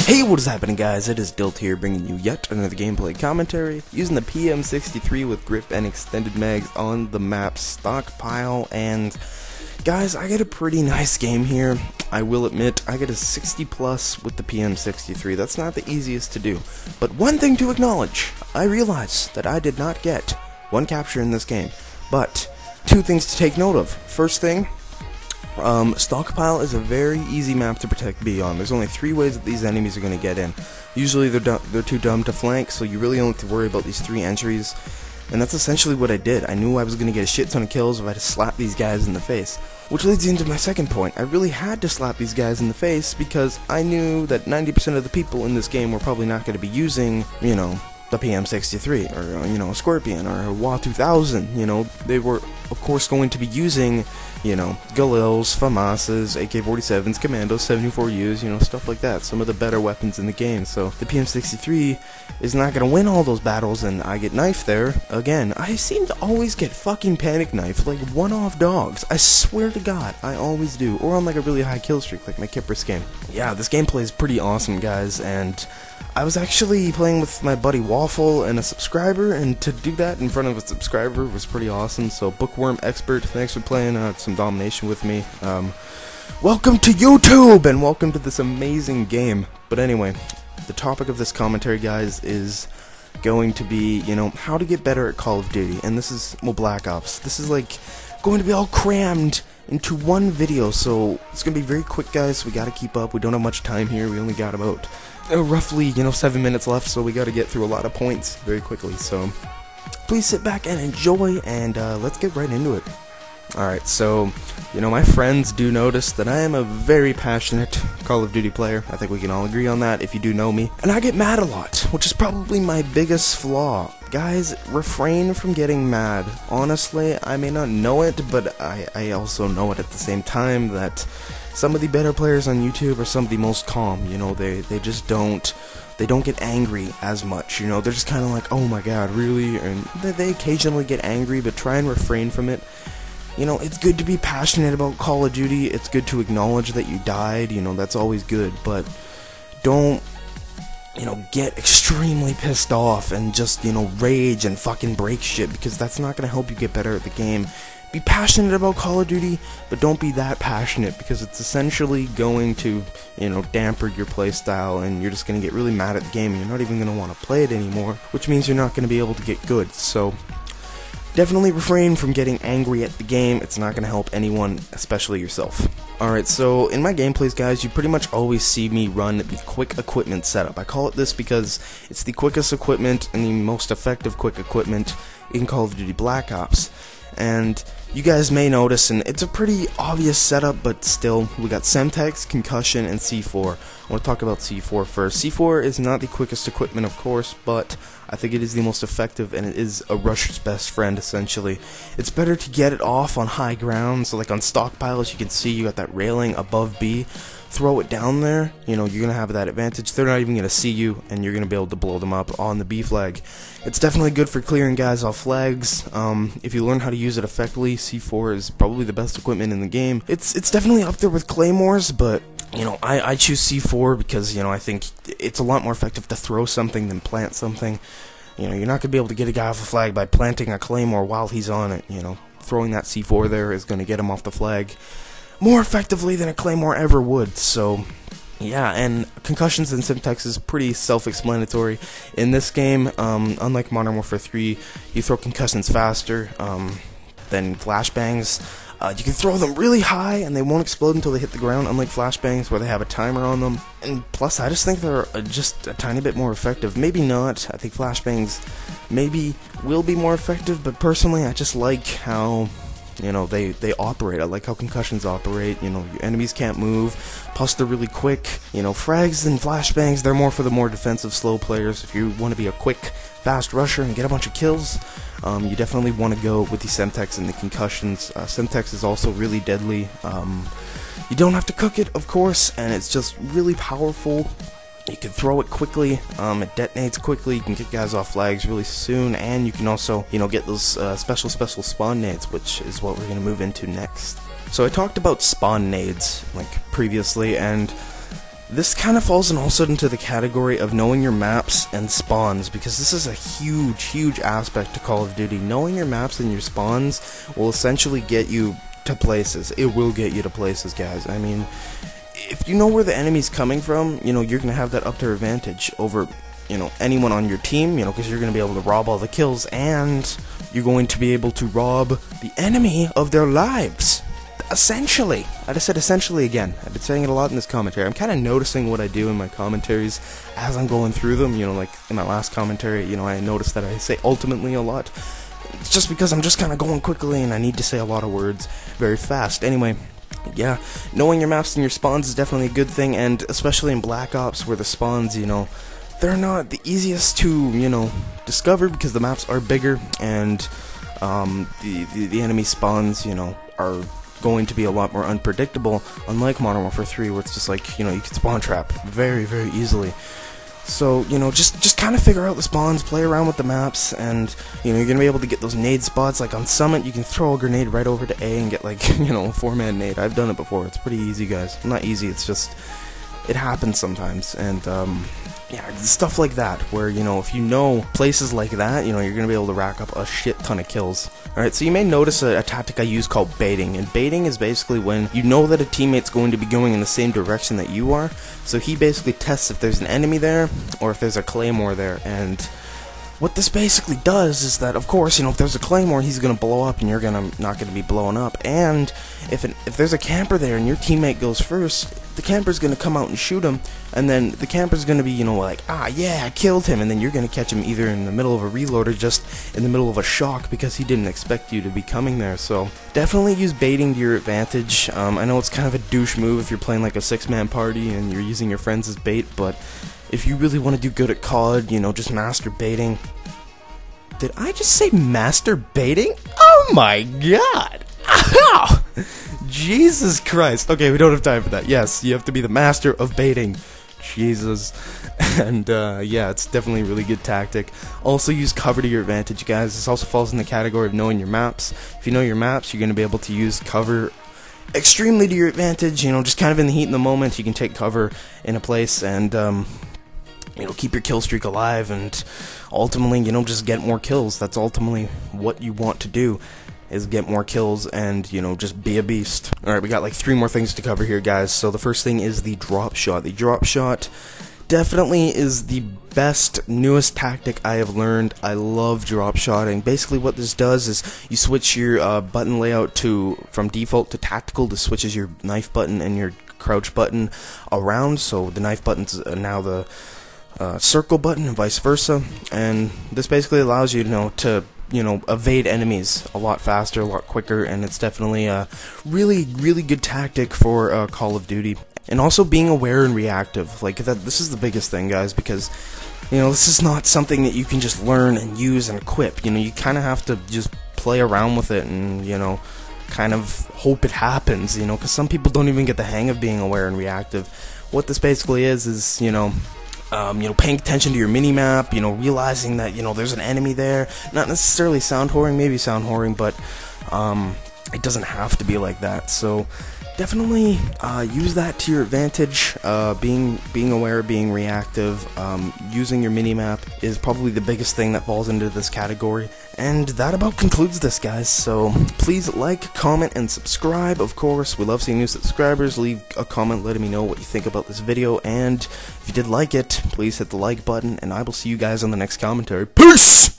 Hey, what is happening, guys? It is Dilt here, bringing you yet another gameplay commentary using the PM63 with grip and extended mags on the map Stockpile. And guys, I get a pretty nice game here. I will admit, I get a 60 plus with the PM63. That's not the easiest to do, but one thing to acknowledge: I realize that I did not get one capture in this game, but two things to take note of. First thing, Stockpile is a very easy map to protect B on. There's only 3 ways that these enemies are going to get in. Usually they're too dumb to flank, so you really only have to worry about these 3 entries. And that's essentially what I did. I knew I was going to get a shit ton of kills if I had to slap these guys in the face. Which leads into my second point. I really had to slap these guys in the face because I knew that 90% of the people in this game were probably not going to be using, you know, the PM63 or, you know, Scorpion or a WA 2000. You know, they were of course going to be using, you know, Galils, FAMASs, AK-47s, Commandos, 74Us, you know, stuff like that. Some of the better weapons in the game. So the PM63 is not going to win all those battles, and I get knifed there. Again, I seem to always get fucking panic knifed, like one-off dogs. I swear to God, I always do. Or on like a really high kill streak, like my Kipper game. Yeah, this gameplay is pretty awesome, guys, and I was actually playing with my buddy Waffle and a subscriber, and to do that in front of a subscriber was pretty awesome. So Bookworm Expert, thanks for playing some domination with me. Welcome to YouTube, and welcome to this amazing game. But anyway, the topic of this commentary, guys, is going to be, you know, how to get better at Call of Duty. And this is, well, Black Ops. This is like going to be all crammed into one video, so it's gonna be very quick, guys. We gotta keep up. We don't have much time here. We only got about roughly, you know, 7 minutes left, so we gotta get through a lot of points very quickly. So please sit back and enjoy, and let's get right into it. Alright, so, you know, my friends do notice that I am a very passionate Call of Duty player. I think we can all agree on that if you do know me. And I get mad a lot, which is probably my biggest flaw. Guys, refrain from getting mad. Honestly, I may not know it, but I also know it at the same time that some of the better players on YouTube are some of the most calm. You know, they just don't get angry as much. You know, they're just kind of like, oh my god, really? And they occasionally get angry, but try and refrain from it. You know, it's good to be passionate about Call of Duty. It's good to acknowledge that you died. You know, that's always good. But don't, you know, get extremely pissed off and just, you know, rage and fucking break shit, because that's not going to help you get better at the game. Be passionate about Call of Duty, but don't be that passionate, because it's essentially going to, you know, damper your playstyle, and you're just going to get really mad at the game, and you're not even going to want to play it anymore, which means you're not going to be able to get good. So definitely refrain from getting angry at the game. It's not going to help anyone, especially yourself. Alright, so in my gameplays, guys, you pretty much always see me run the quick equipment setup. I call it this because it's the quickest equipment and the most effective quick equipment in Call of Duty Black Ops. And you guys may notice, and it's a pretty obvious setup, but still, we got Semtex, Concussion, and C4. I want to talk about C4 first. C4 is not the quickest equipment, of course, but I think it is the most effective, and it is a rusher's best friend, essentially. It's better to get it off on high ground, so like on Stockpiles, you can see you got that railing above B. Throw it down there, you know, you're going to have that advantage. They're not even going to see you, and you're going to be able to blow them up on the B flag. It's definitely good for clearing guys off flags. If you learn how to use it effectively, C4 is probably the best equipment in the game. It's definitely up there with Claymores, but you know, I choose C4 because, you know, I think it's a lot more effective to throw something than plant something. You know, you're not going to be able to get a guy off a flag by planting a Claymore while he's on it. You know, throwing that C4 there is going to get him off the flag more effectively than a Claymore ever would. So yeah, and Concussions and Semtex is pretty self-explanatory. In this game, unlike Modern Warfare 3, you throw concussions faster than flashbangs. You can throw them really high and they won't explode until they hit the ground, unlike flashbangs where they have a timer on them. And plus, I just think they're just a tiny bit more effective. Maybe not. I think flashbangs maybe will be more effective, but personally, I just like how, you know, they operate. I like how concussions operate. You know, your enemies can't move, plus they're really quick. You know, frags and flashbangs, they're more for the more defensive, slow players. If you want to be a quick, fast rusher and get a bunch of kills, you definitely want to go with the Semtex and the Concussions. Semtex is also really deadly. You don't have to cook it, of course, and it's just really powerful. You can throw it quickly, it detonates quickly, you can get guys off flags really soon, and you can also, you know, get those special spawn nades, which is what we're going to move into next. So I talked about spawn nades, like, previously, and this kind of falls also into the category of knowing your maps and spawns, because this is a huge aspect to Call of Duty. Knowing your maps and your spawns will essentially get you to places. It will get you to places, guys. I mean, if you know where the enemy's coming from, you know, you're gonna have that up to advantage over, you know, anyone on your team, you know, because you're gonna be able to rob all the kills, and you're going to be able to rob the enemy of their lives. Essentially. I just said essentially again. I've been saying it a lot in this commentary. I'm kind of noticing what I do in my commentaries as I'm going through them. You know, like in my last commentary, you know, I noticed that I say ultimately a lot. It's just because I'm just kind of going quickly and I need to say a lot of words very fast. Anyway, yeah, knowing your maps and your spawns is definitely a good thing, and especially in Black Ops where the spawns, you know, they're not the easiest to, you know, discover because the maps are bigger, and the enemy spawns, you know, are going to be a lot more unpredictable, unlike Modern Warfare 3, where it's just like, you know, you can spawn trap very easily. So, you know, just kind of figure out the spawns, play around with the maps, and, you know, you're gonna be able to get those nade spots. Like on Summit, you can throw a grenade right over to A and get, like, you know, a 4-man nade. I've done it before. It's pretty easy, guys. Not easy, it's just, it happens sometimes, and, yeah, stuff like that, where, you know, if you know places like that, you know, you're gonna be able to rack up a shit ton of kills. Alright, so you may notice a tactic I use called baiting, and baiting is basically when you know that a teammate's going to be going in the same direction that you are, so he basically tests if there's an enemy there, or if there's a claymore there, and what this basically does is that, of course, you know, if there's a claymore, he's gonna blow up, and you're not gonna be blowing up, and if there's a camper there and your teammate goes first, the camper's gonna come out and shoot him, and then the camper's gonna be, you know, like, ah, yeah, I killed him, and then you're gonna catch him either in the middle of a reload or just in the middle of a shock because he didn't expect you to be coming there. So definitely use baiting to your advantage. I know it's kind of a douche move if you're playing like a 6-man party and you're using your friends as bait, but if you really want to do good at COD, you know, just master baiting. Did I just say masturbating? Oh my god! Ow! Jesus Christ. Okay, we don't have time for that. Yes, you have to be the master of baiting. Jesus. And, yeah, it's definitely a really good tactic. Also use cover to your advantage, guys. This also falls in the category of knowing your maps. If you know your maps, you're going to be able to use cover extremely to your advantage. You know, just kind of in the heat in the moment, you can take cover in a place and, you know, keep your kill streak alive, and ultimately, you know, just get more kills. That's ultimately what you want to do, is get more kills and, you know, just be a beast. Alright, we got like 3 more things to cover here, guys. So the first thing is the drop shot. The drop shot definitely is the best, newest tactic I have learned. I love drop shotting. Basically what this does is you switch your button layout from default to tactical. This switches your knife button and your crouch button around, so the knife button's now the circle button and vice versa, and this basically allows you, to evade enemies a lot faster, a lot quicker, and it's definitely a really good tactic for Call of Duty. And also being aware and reactive, like this is the biggest thing, guys, because this is not something that you can just learn and use and equip. You kind of have to just play around with it and kind of hope it happens, because some people don't even get the hang of being aware and reactive. What this basically is paying attention to your mini-map, realizing that, there's an enemy there. Not necessarily sound whoring, maybe sound whoring, but it doesn't have to be like that. So definitely use that to your advantage. Being aware, being reactive, using your mini-map is probably the biggest thing that falls into this category. And that about concludes this, guys. So please like, comment, and subscribe. Of course, we love seeing new subscribers. Leave a comment letting me know what you think about this video. And if you did like it, please hit the like button. And I will see you guys on the next commentary. Peace!